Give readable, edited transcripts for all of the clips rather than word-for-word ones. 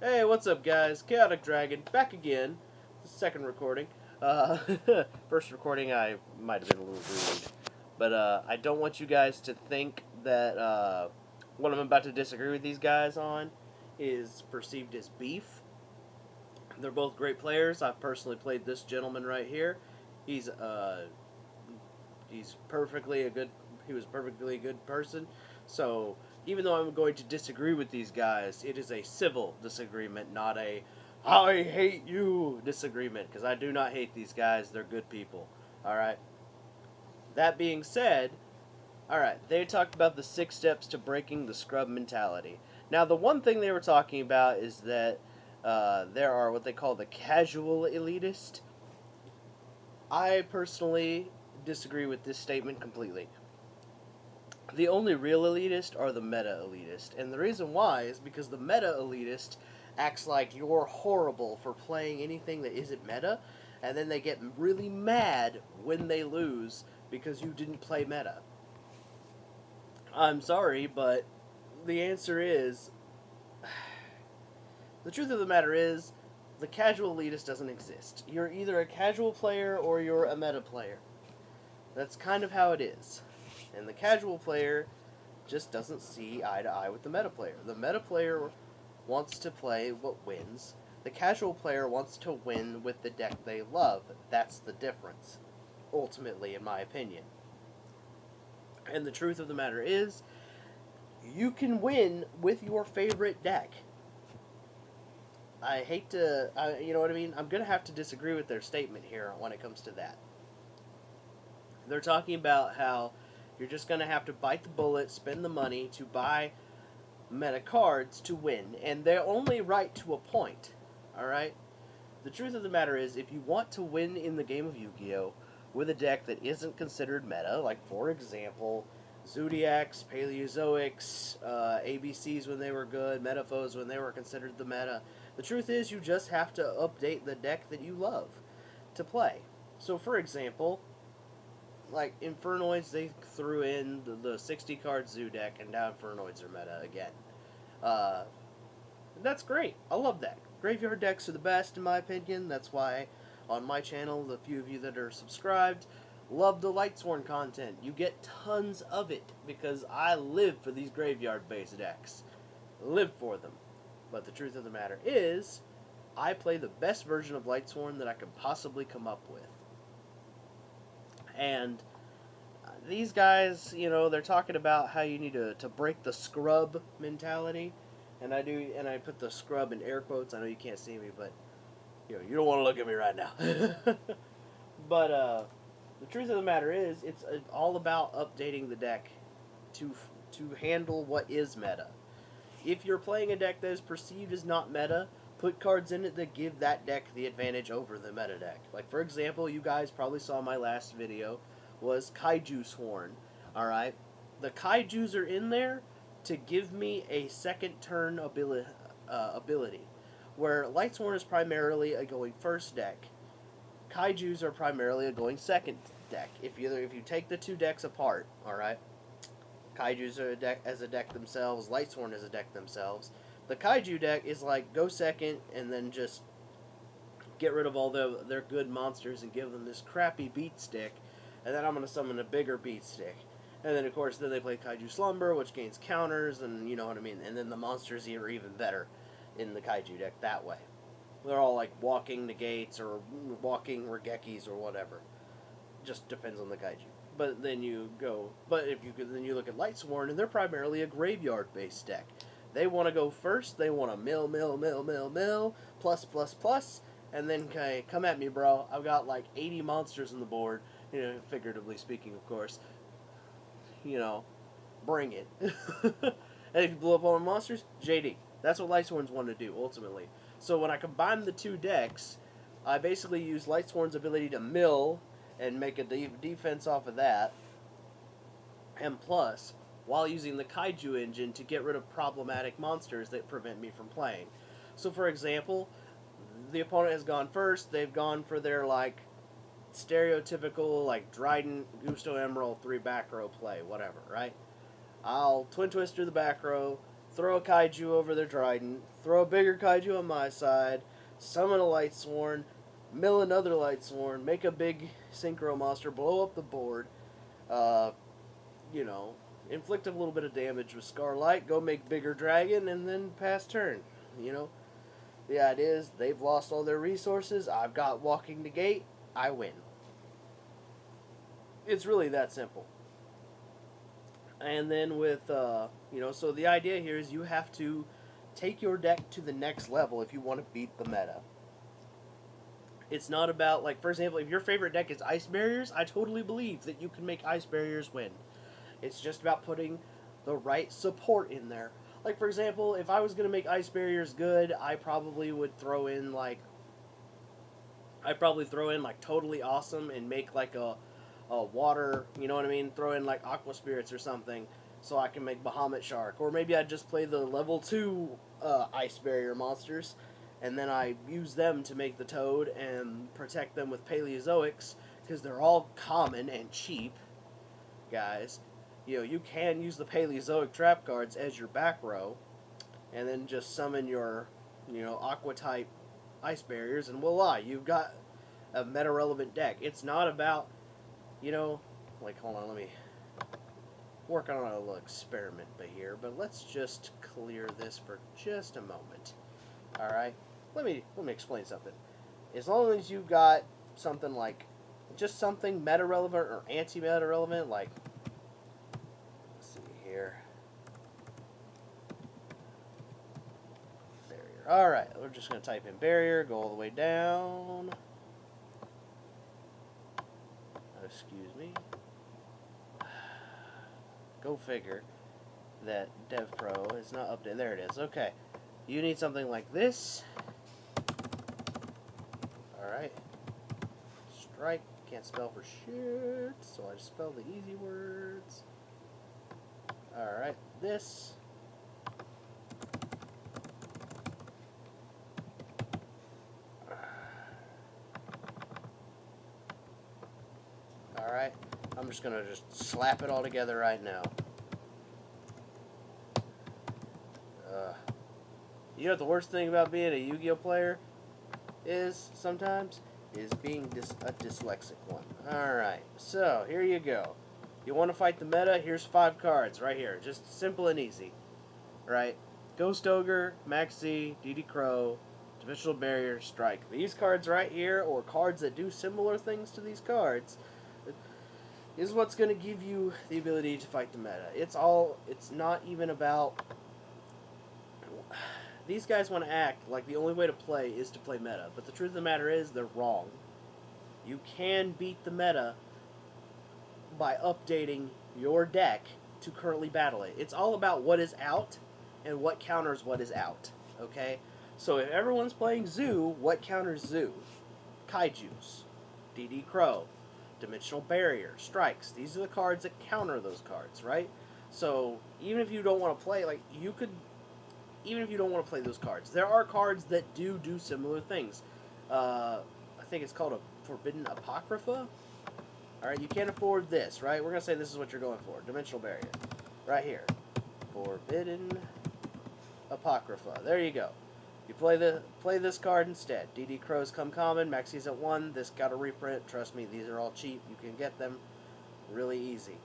Hey, what's up, guys? Chaotic Dragon back again. Second recording. Uh, First recording, I might have been a little rude, but I don't want you guys to think that what I'm about to disagree with these guys on is perceived as beef. They're both great players. I've personally played this gentleman right here. He's uh, he's perfectly a good. He was perfectly a good person. So even though I'm going to disagree with these guys, it is a civil disagreement, not a "I hate you" disagreement. Because I do not hate these guys. They're good people. All right. That being said, all right, they talked about the 6 steps to breaking the scrub mentality. Now, the one thing they were talking about is that there are what they call the casual elitist. I personally disagree with this statement completely. The only real elitist are the meta elitist, and the reason why is because the meta elitist acts like you're horrible for playing anything that isn't meta, and then they get really mad when they lose because you didn't play meta. I'm sorry, but the answer is the truth of the matter is the casual elitist doesn't exist. You're either a casual player or you're a meta player. That's kind of how it is. And the casual player just doesn't see eye to eye with the meta player. The meta player wants to play what wins. The casual player wants to win with the deck they love. That's the difference, ultimately, in my opinion. And the truth of the matter is, you can win with your favorite deck. I hate to, you know what I mean? I'm going to have to disagree with their statement here when it comes to that. They're talking about how you're just going to have to bite the bullet, spend the money to buy meta cards to win, and they're only right to a point. Alright? The truth of the matter is, if you want to win in the game of Yu-Gi-Oh! With a deck that isn't considered meta, like for example, Zodiacs, Paleozoics, ABCs when they were good, Metaphos when they were considered the meta, the truth is you just have to update the deck that you love to play. So for example, like Infernoids, they threw in the 60 card Zoo deck, and now Infernoids are meta again. Uh, that's great. I love that. Graveyard decks are the best, in my opinion. That's why on my channel, the few of you that are subscribed love the Lightsworn content. You get tons of it because I live for these graveyard based decks. Live for them. But the truth of the matter is, I play the best version of Lightsworn that I could possibly come up with. And these guys, you know, they're talking about how you need to break the scrub mentality. And I put the scrub in air quotes. I know you can't see me, but you don't want to look at me right now. But the truth of the matter is, it's all about updating the deck to handle what is meta. If you're playing a deck that is perceived as not meta, put cards in it that give that deck the advantage over the meta deck. Like for example, you guys probably saw my last video was Kaiju Sworn. Alright? The Kaijus are in there to give me a second turn ability. Where Lightsworn is primarily a going first deck. Kaijus are primarily a going second deck. If you take the two decks apart, alright? Kaijus are a deck themselves, Lightsworn is a deck themselves. The Kaiju deck is like go second and then just get rid of all their good monsters and give them this crappy beat stick, and then I'm going to summon a bigger beat stick. And then, of course, then they play Kaiju Slumber, which gains counters, and you know what I mean. And then the monsters are even better in the Kaiju deck that way. They're all like walking negates or walking Regekis or whatever. Just depends on the Kaiju. But then then you look at Lightsworn, and they're primarily a graveyard-based deck. They want to go first. They want to mill, plus, and then come at me, bro. I've got like 80 monsters on the board. You know, figuratively speaking, of course. You know, bring it. And if you blow up all the monsters, JD. That's what Lightsworns want to do, ultimately. So when I combine the two decks, I basically use Lightsworn's ability to mill and make a defense off of that. And plus, while using the Kaiju engine to get rid of problematic monsters that prevent me from playing. So for example, the opponent has gone first. They've gone for their like stereotypical like Dryden, Gusto Emerald, 3 back row play, whatever, right? I'll Twin Twister the back row, throw a kaiju over their trident, throw a bigger kaiju on my side, summon a light sworn, mill another light sworn, make a big synchro monster, blow up the board, uh, you know, inflict a little bit of damage with Scarlight, go make bigger dragon, and then pass turn. You know, the idea is they've lost all their resources. I've got walking the gate. I win. It's really that simple. And then with so the idea here is you have to take your deck to the next level if you want to beat the meta. It's not about, like, for example, if your favorite deck is Ice Barriers, I totally believe that you can make Ice Barriers win. It's just about putting the right support in there. Like, for example, if I was going to make Ice Barriers good, I probably would throw in, like, Totally Awesome and make, like, a water, you know what I mean? Throw in, like, Aqua Spirits or something so I can make Bahamut Shark. Or maybe I'd just play the level 2 Ice Barrier monsters, and then I use them to make the Toad and protect them with Paleozoics, because they're all common and cheap, guys. You know, you can use the Paleozoic trap cards as your back row, and then just summon your, Aqua type Ice Barriers, and voila, you've got a meta relevant deck. It's not about, hold on, let me work on a little experiment here, but let's just clear this for just a moment. Alright? Let me explain something. As long as you've got something like, just something meta relevant or anti-meta relevant, like, here. Barrier. Alright, we're just going to type in barrier, go all the way down. Excuse me. Go figure that DevPro is not updated. There it is. Okay. You need something like this. Alright. Strike. Can't spell for shit, so I just spell the easy words. Alright, this. Alright, I'm just going to just slap it all together right now. You know what the worst thing about being a Yu-Gi-Oh player is sometimes? Is being a dyslexic one. Alright, so here you go. You want to fight the meta? Here's 5 cards right here. Just simple and easy. Right? Ghost Ogre, Maxi, DD Crow, Dimensional Barrier, Strike. These cards right here, or cards that do similar things to these cards, is what's going to give you the ability to fight the meta. It's not even about... These guys want to act like the only way to play is to play meta, but the truth of the matter is they're wrong. You can beat the meta by updating your deck to currently battle it. It's all about what is out and what counters what is out, okay? So if everyone's playing Zoo, what counters Zoo? Kaijus, DD Crow, Dimensional Barrier, Strikes. These are the cards that counter those cards, right? So even if you don't want to play, even if you don't want to play those cards, there are cards that do similar things. I think it's called a Forbidden Apocrypha. Alright, you can't afford this, right? We're going to say this is what you're going for. Dimensional Barrier. Right here. Forbidden Apocrypha. There you go. You play this card instead. DD Crows come common. Maxi's at 1. This got a reprint. Trust me, these are all cheap. You can get them really easy.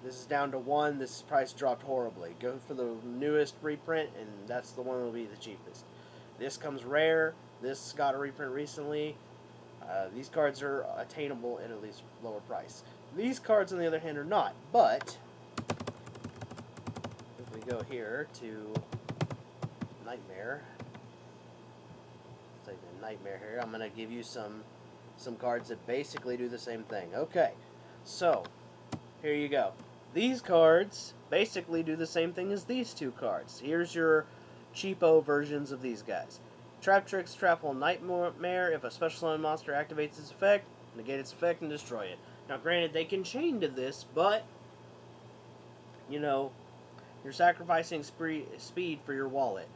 This is down to 1. This price dropped horribly. Go for the newest reprint, and that's the one that will be the cheapest. This comes rare. This got a reprint recently. These cards are attainable at least lower price. These cards, on the other hand, are not. But if we go here to Nightmare, let's take the Nightmare here. I'm going to give you some cards that basically do the same thing. Okay, so here you go. These cards basically do the same thing as these 2 cards. Here's your cheapo versions of these guys. Trap Tricks, Trap Hole, Nightmare. If a special summon monster activates its effect, negate its effect and destroy it. Now, granted, they can chain to this, but, you're sacrificing speed for your wallet.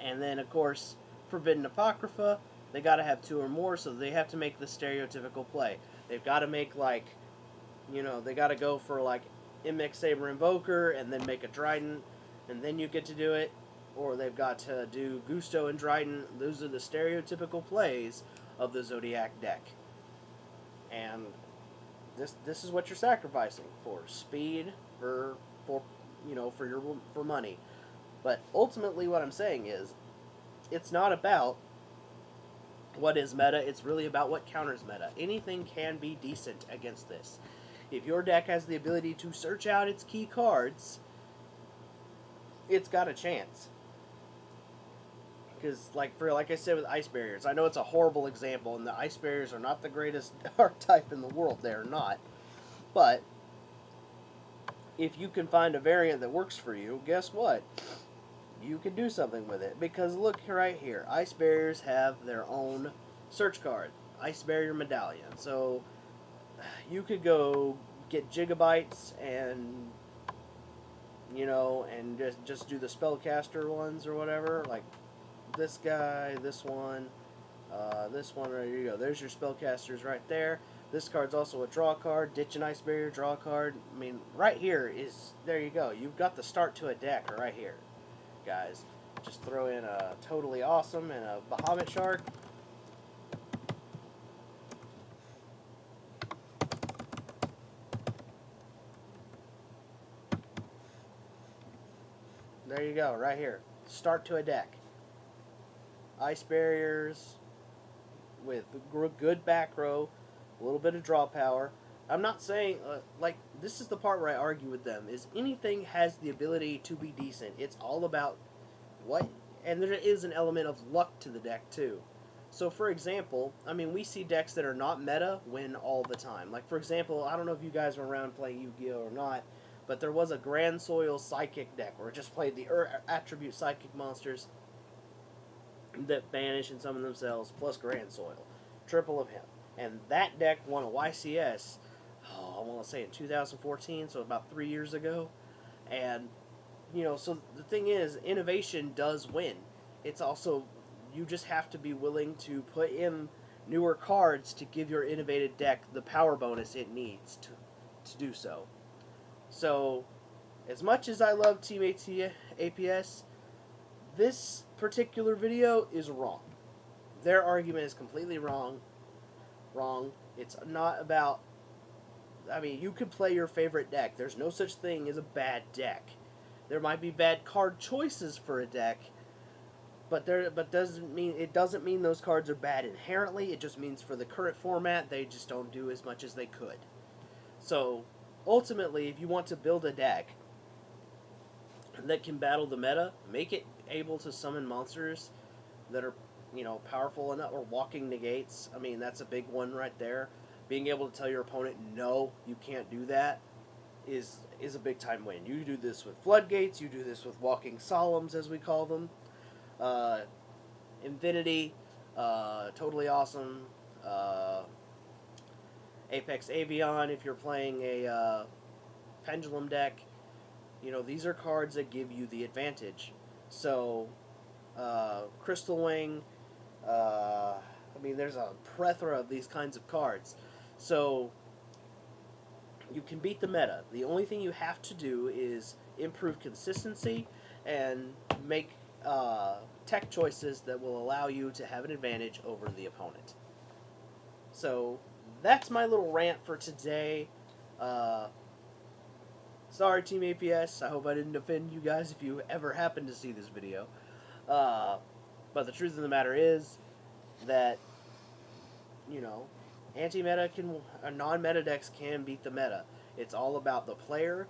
And then, of course, Forbidden Apocrypha, they gotta have 2 or more, so they have to make the stereotypical play. They've gotta make, they gotta go for, MX Saber Invoker, and then make a Trident, and then you get to do it, or they've got to do Gusto and Dryden. Those are the stereotypical plays of the Zodiac deck. And this is what you're sacrificing for speed, for for money. But ultimately, what I'm saying is, it's not about what is meta. It's really about what counters meta. Anything can be decent against this. If your deck has the ability to search out its key cards, it's got a chance. Because, like I said with Ice Barriers, I know it's a horrible example, and the Ice Barriers are not the greatest archetype in the world. They're not. But if you can find a variant that works for you, guess what? You can do something with it. Because look right here, Ice Barriers have their own search card, Ice Barrier Medallion. So you could go get gigabytes and and just do the spellcaster ones or whatever, like this guy, this one, there you go. There's your spellcasters right there. This card's also a draw card. Ditch an Ice Barrier, draw card. I mean, right here is, there you go. You've got the start to a deck right here, guys. Just throw in a Totally Awesome and a Bahamut Shark. There you go, right here. Start to a deck. Ice Barriers with good back row, a little bit of draw power. I'm not saying, this is the part where I argue with them, is anything has the ability to be decent. It's all about what, and there is an element of luck to the deck too. So for example, I mean, we see decks that are not meta win all the time. Like for example, I don't know if you guys were around playing Yu-Gi-Oh or not, but there was a Grand Soil Psychic deck where it just played the attribute Psychic monsters that banish and summon themselves, plus Grand Soil. Triple of him. And that deck won a YCS, I want to say in 2014, so about 3 years ago. And, so the thing is, innovation does win. It's also, you just have to be willing to put in newer cards to give your innovative deck the power bonus it needs to do so. So, as much as I love Team APS, this particular video is wrong. Their argument is completely wrong. It's not about, I mean, you could play your favorite deck. There's no such thing as a bad deck. There might be bad card choices for a deck, but it doesn't mean those cards are bad inherently. It just means for the current format, they just don't do as much as they could. So, ultimately, if you want to build a deck that can battle the meta, make it able to summon monsters that are, powerful enough, or walking negates. I mean, that's a big one right there. Being able to tell your opponent, no, you can't do that, is a big time win. You do this with floodgates, you do this with walking solemns, as we call them. Infinity, Totally Awesome, Apex Avion, if you're playing a Pendulum deck. These are cards that give you the advantage. So, Crystal Wing, I mean, there's a plethora of these kinds of cards. So, you can beat the meta. The only thing you have to do is improve consistency and make tech choices that will allow you to have an advantage over the opponent. So, that's my little rant for today. Sorry, Team APS. I hope I didn't offend you guys if you ever happen to see this video. But the truth of the matter is that, anti-meta non-meta decks can beat the meta. It's all about the player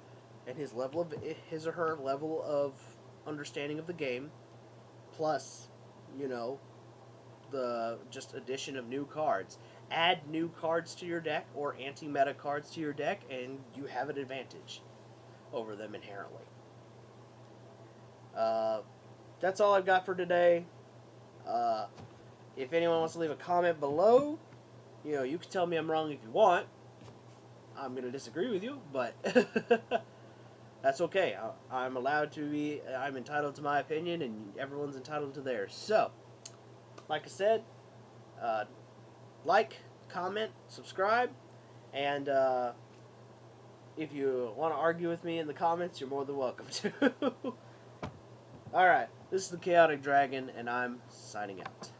and his or her level of understanding of the game, plus, the just addition of new cards. Add new cards to your deck or anti-meta cards to your deck, and you have an advantage over them inherently. That's all I've got for today. If anyone wants to leave a comment below, you can tell me I'm wrong if you want. I'm going to disagree with you, but that's okay. I'm entitled to my opinion, and everyone's entitled to theirs. So, like I said, like, comment, subscribe, and if you want to argue with me in the comments, you're more than welcome to. Alright, this is the Chaotic Dragon, and I'm signing out.